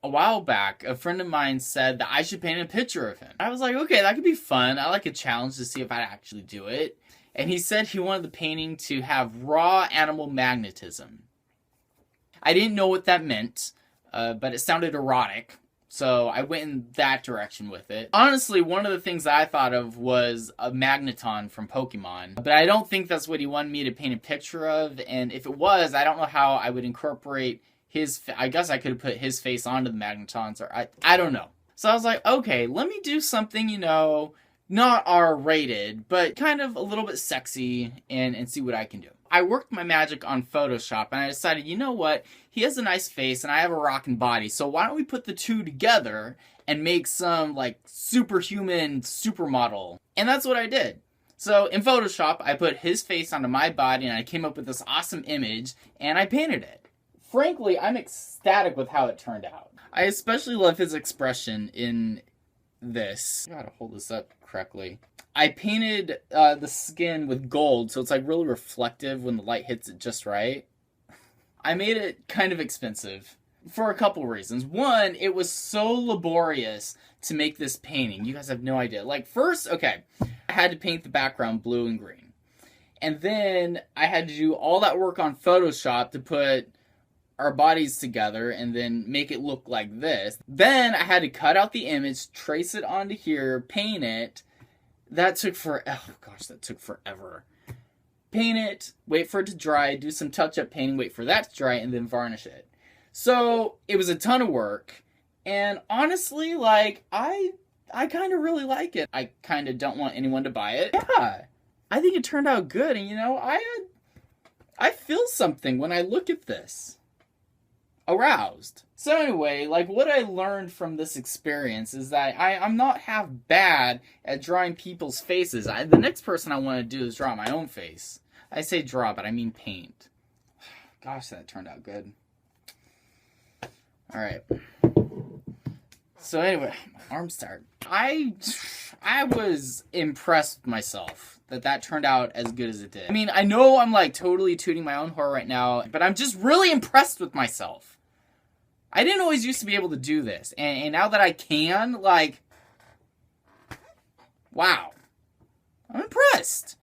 a while back, a friend of mine said that I should paint a picture of him. I was like, okay, that could be fun. I like a challenge to see if I'd actually do it. And he said he wanted the painting to have raw animal magnetism. I didn't know what that meant, but it sounded erotic. So I went in that direction with it. Honestly, one of the things that I thought of was a Magneton from Pokemon. But I don't think that's what he wanted me to paint a picture of. And if it was, I don't know how I would incorporate his... I guess I could have put his face onto the Magnetons. Or I don't know. So I was like, okay, let me do something, not R-rated, but kind of a little bit sexy and see what I can do. I worked my magic on Photoshop, and I decided, you know what? He has a nice face, and I have a rockin' body, so why don't we put the two together and make some, superhuman supermodel? And that's what I did. So in Photoshop, I put his face onto my body, and I came up with this awesome image, and I painted it. Frankly, I'm ecstatic with how it turned out. I especially love his expression in this. I gotta hold this up correctly. I painted the skin with gold, so it's really reflective when the light hits it just right. I made it kind of expensive for a couple reasons. One, it was so laborious to make this painting. You guys have no idea. First, okay, I had to paint the background blue and green. And then I had to do all that work on Photoshop to put our bodies together and then make it look like this. Then I had to cut out the image, trace it onto here, paint it. That took that took forever. Paint it, wait for it to dry, do some touch-up painting, wait for that to dry, and then varnish it. So it was a ton of work, and honestly, I kind of really like it. I kind of don't want anyone to buy it. Yeah, I think it turned out good, and I feel something when I look at this. Aroused. So anyway, what I learned from this experience is that I'm not half bad at drawing people's faces. The next person I want to do is draw my own face. I say draw, but I mean paint. Gosh, that turned out good. Alright. So anyway, my arm's tired. I was impressed with myself that turned out as good as it did. I mean, I know I'm totally tooting my own horn right now, but I'm just really impressed with myself. I didn't always used to be able to do this, and now that I can, wow. I'm impressed.